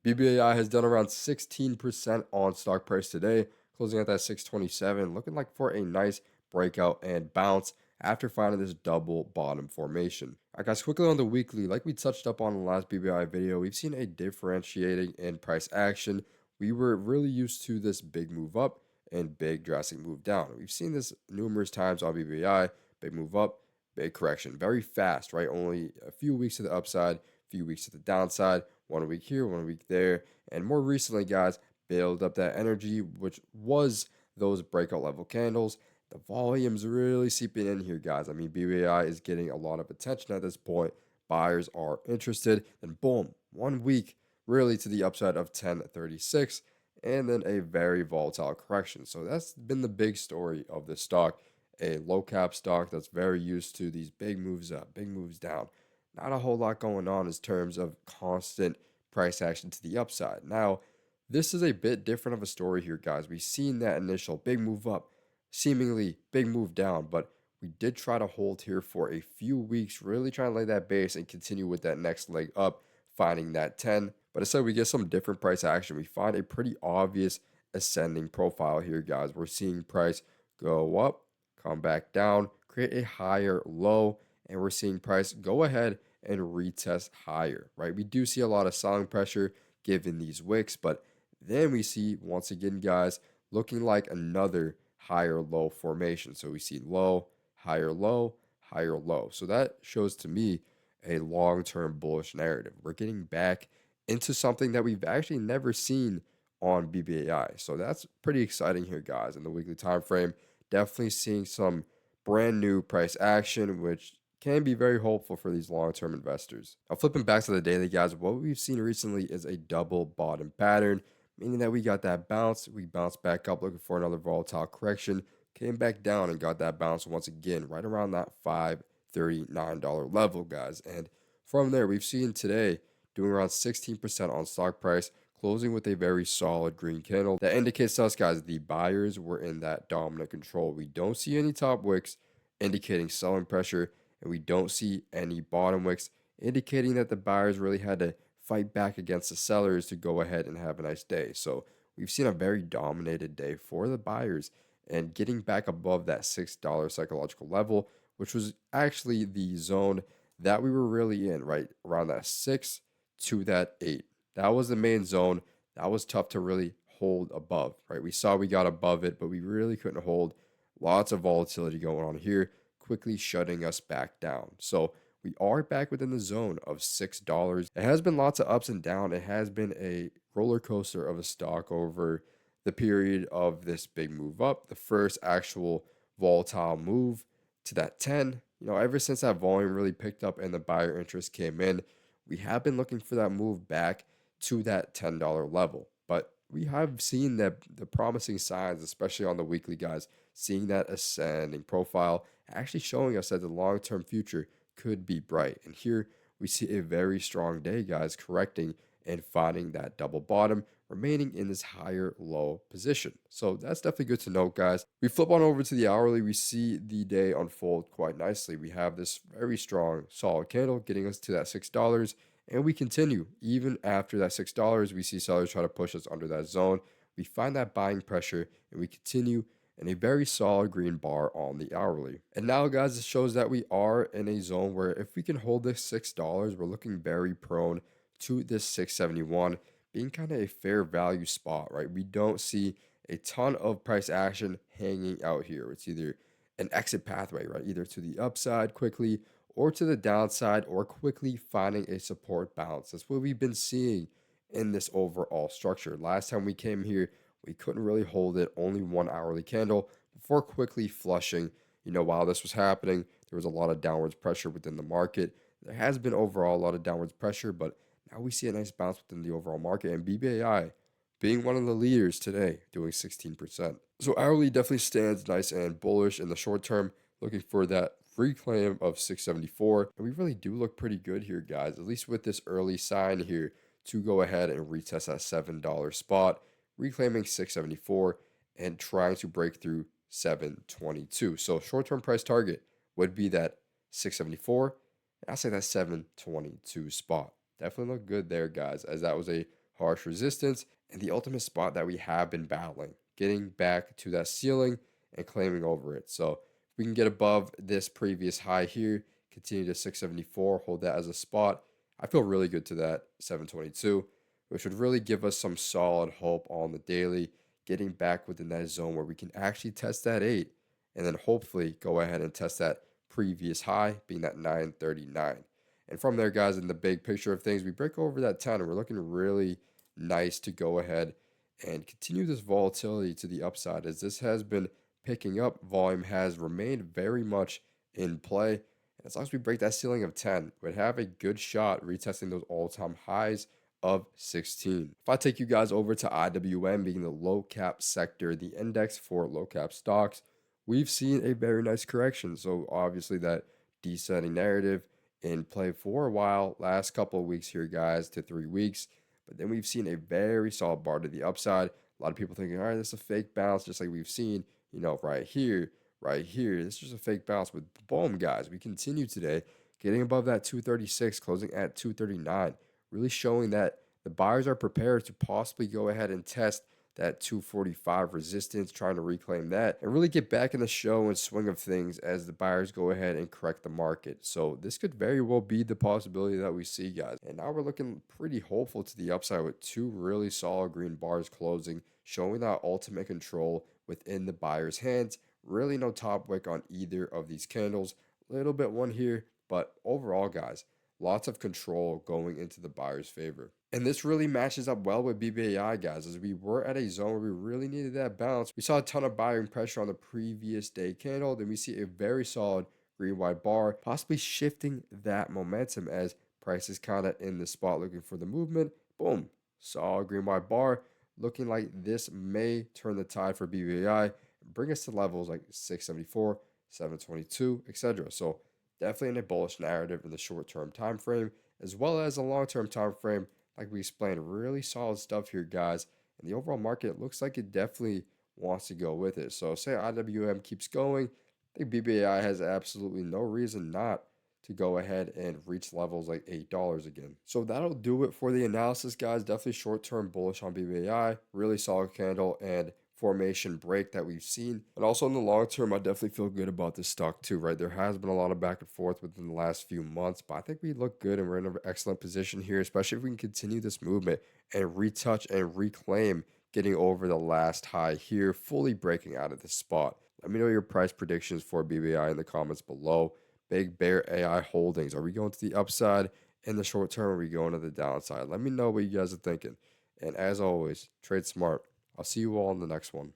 BBAI has done around 16% on stock price today, closing at that 627, looking like for a nice breakout and bounce after finding this double bottom formation. All right, guys, quickly on the weekly, like we touched up on in the last BBI video, we've seen a differentiating in price action. We were really used to this big move up and big drastic move down. We've seen this numerous times on BBI, big move up, big correction, very fast, right? Only a few weeks to the upside, few weeks to the downside, 1 week here, 1 week there. And more recently, guys, build up that energy, which was those breakout level candles. The volume's really seeping in here, guys. I mean, BBI is getting a lot of attention at this point. Buyers are interested. And boom, 1 week really to the upside of 1036, and then a very volatile correction. So that's been the big story of this stock. A low cap stock that's very used to these big moves up, big moves down. Not a whole lot going on in terms of constant price action to the upside. Now, this is a bit different of a story here, guys. We've seen that initial big move up, seemingly big move down, but we did try to hold here for a few weeks, really trying to lay that base and continue with that next leg up, finding that 10. But instead, we get some different price action. We find a pretty obvious ascending profile here, guys. We're seeing price go up, come back down, create a higher low, and we're seeing price go ahead and retest higher, right? We do see a lot of selling pressure given these wicks, but then we see once again, guys, looking like another higher low formation. So we see low, higher low, higher low. So that shows to me a long-term bullish narrative. We're getting back into something that we've actually never seen on BBAI. So that's pretty exciting here, guys. In the weekly time frame, definitely seeing some brand new price action, which can be very hopeful for these long-term investors. Now, flipping back to the daily, guys, what we've seen recently is a double bottom pattern, meaning that we got that bounce, we bounced back up looking for another volatile correction, came back down and got that bounce once again, right around that $539 level, guys. And from there, we've seen today doing around 16% on stock price, closing with a very solid green candle. That indicates to us, guys, the buyers were in that dominant control. We don't see any top wicks indicating selling pressure, and we don't see any bottom wicks indicating that the buyers really had to fight back against the sellers to go ahead and have a nice day. So we've seen a very dominated day for the buyers and getting back above that $6 psychological level, which was actually the zone that we were really in, right around that 6 to that 8. That was the main zone. That was tough to really hold above, right? We saw we got above it, but we really couldn't hold. Lots of volatility going on here, quickly shutting us back down. So we are back within the zone of $6. It has been lots of ups and downs. It has been a roller coaster of a stock over the period of this big move up, the first actual volatile move to that 10. Ever since that volume really picked up and the buyer interest came in, we have been looking for that move back to that $10 level. But we have seen that the promising signs, especially on the weekly, guys, seeing that ascending profile, actually showing us that the long-term future could be bright. And here we see a very strong day, guys, correcting and finding that double bottom, remaining in this higher low position. So that's definitely good to note, guys. We flip on over to the hourly. We see the day unfold quite nicely. We have this very strong, solid candle getting us to that $6. And we continue. Even after that $6, we see sellers try to push us under that zone. We find that buying pressure and we continue in a very solid green bar on the hourly. And now, guys, it shows that we are in a zone where if we can hold this $6, we're looking very prone to this 671 being kind of a fair value spot, right? We don't see a ton of price action hanging out here. It's either an exit pathway, right? Either to the upside quickly or to the downside or quickly finding a support bounce. That's what we've been seeing in this overall structure. Last time we came here, we couldn't really hold it, only one hourly candle before quickly flushing. While this was happening, there was a lot of downwards pressure within the market. There has been overall a lot of downwards pressure, but now we see a nice bounce within the overall market. And BBAI being one of the leaders today, doing 16%. So hourly definitely stands nice and bullish in the short term, looking for that reclaim of 674. And we really do look pretty good here, guys, at least with this early sign here to go ahead and retest that $7 spot, reclaiming 674 and trying to break through 722. So short-term price target would be that 674. And I'll say that 722 spot. Definitely look good there, guys, as that was a harsh resistance, and the ultimate spot that we have been battling, getting back to that ceiling and claiming over it. So if we can get above this previous high here, continue to 674, hold that as a spot, I feel really good to that 722, which would really give us some solid hope on the daily, getting back within that zone where we can actually test that 8 and then hopefully go ahead and test that previous high, being that 939. And from there, guys, in the big picture of things, we break over that 10 and we're looking really nice to go ahead and continue this volatility to the upside. As this has been picking up, volume has remained very much in play. And as long as we break that ceiling of 10, we'd have a good shot retesting those all-time highs of 16. If I take you guys over to IWM, being the low cap sector, the index for low cap stocks, we've seen a very nice correction. So obviously that descending narrative in play for a while, last couple of weeks here, guys, to 3 weeks. But then we've seen a very solid bar to the upside. A lot of people thinking, all right, this is a fake bounce, just like we've seen, right here, right here. This is just a fake bounce. With boom, guys, we continue today, getting above that 236, closing at 239, really showing that the buyers are prepared to possibly go ahead and test that 245 resistance, trying to reclaim that and really get back in the show and swing of things as the buyers go ahead and correct the market. So this could very well be the possibility that we see, guys. And now we're looking pretty hopeful to the upside with two really solid green bars closing, showing that ultimate control within the buyer's hands. Really no top wick on either of these candles. A little bit one here, but overall, guys, lots of control going into the buyer's favor. And this really matches up well with BBAI, guys, as we were at a zone where we really needed that balance. We saw a ton of buying pressure on the previous day candle. Then we see a very solid green white bar, possibly shifting that momentum as price is kind of in the spot looking for the movement. Boom, saw a green white bar, looking like this may turn the tide for BBAI and bring us to levels like 674, 722, etc. So definitely in a bullish narrative in the short-term time frame, as well as a long-term time frame. Like we explained, really solid stuff here, guys. And the overall market looks like it definitely wants to go with it. So say IWM keeps going, I think BBAI has absolutely no reason not to go ahead and reach levels like $8 again. So that'll do it for the analysis, guys. Definitely short-term bullish on BBAI. Really solid candle and formation break that we've seen. And also in the long term, I definitely feel good about this stock too, right? There has been a lot of back and forth within the last few months, but I think we look good and we're in an excellent position here, especially if we can continue this movement and retouch and reclaim getting over the last high here, fully breaking out of this spot. Let me know your price predictions for BBI in the comments below. Big Bear AI Holdings. Are we going to the upside in the short term? Or are we going to the downside? Let me know what you guys are thinking. And as always, trade smart. I'll see you all in the next one.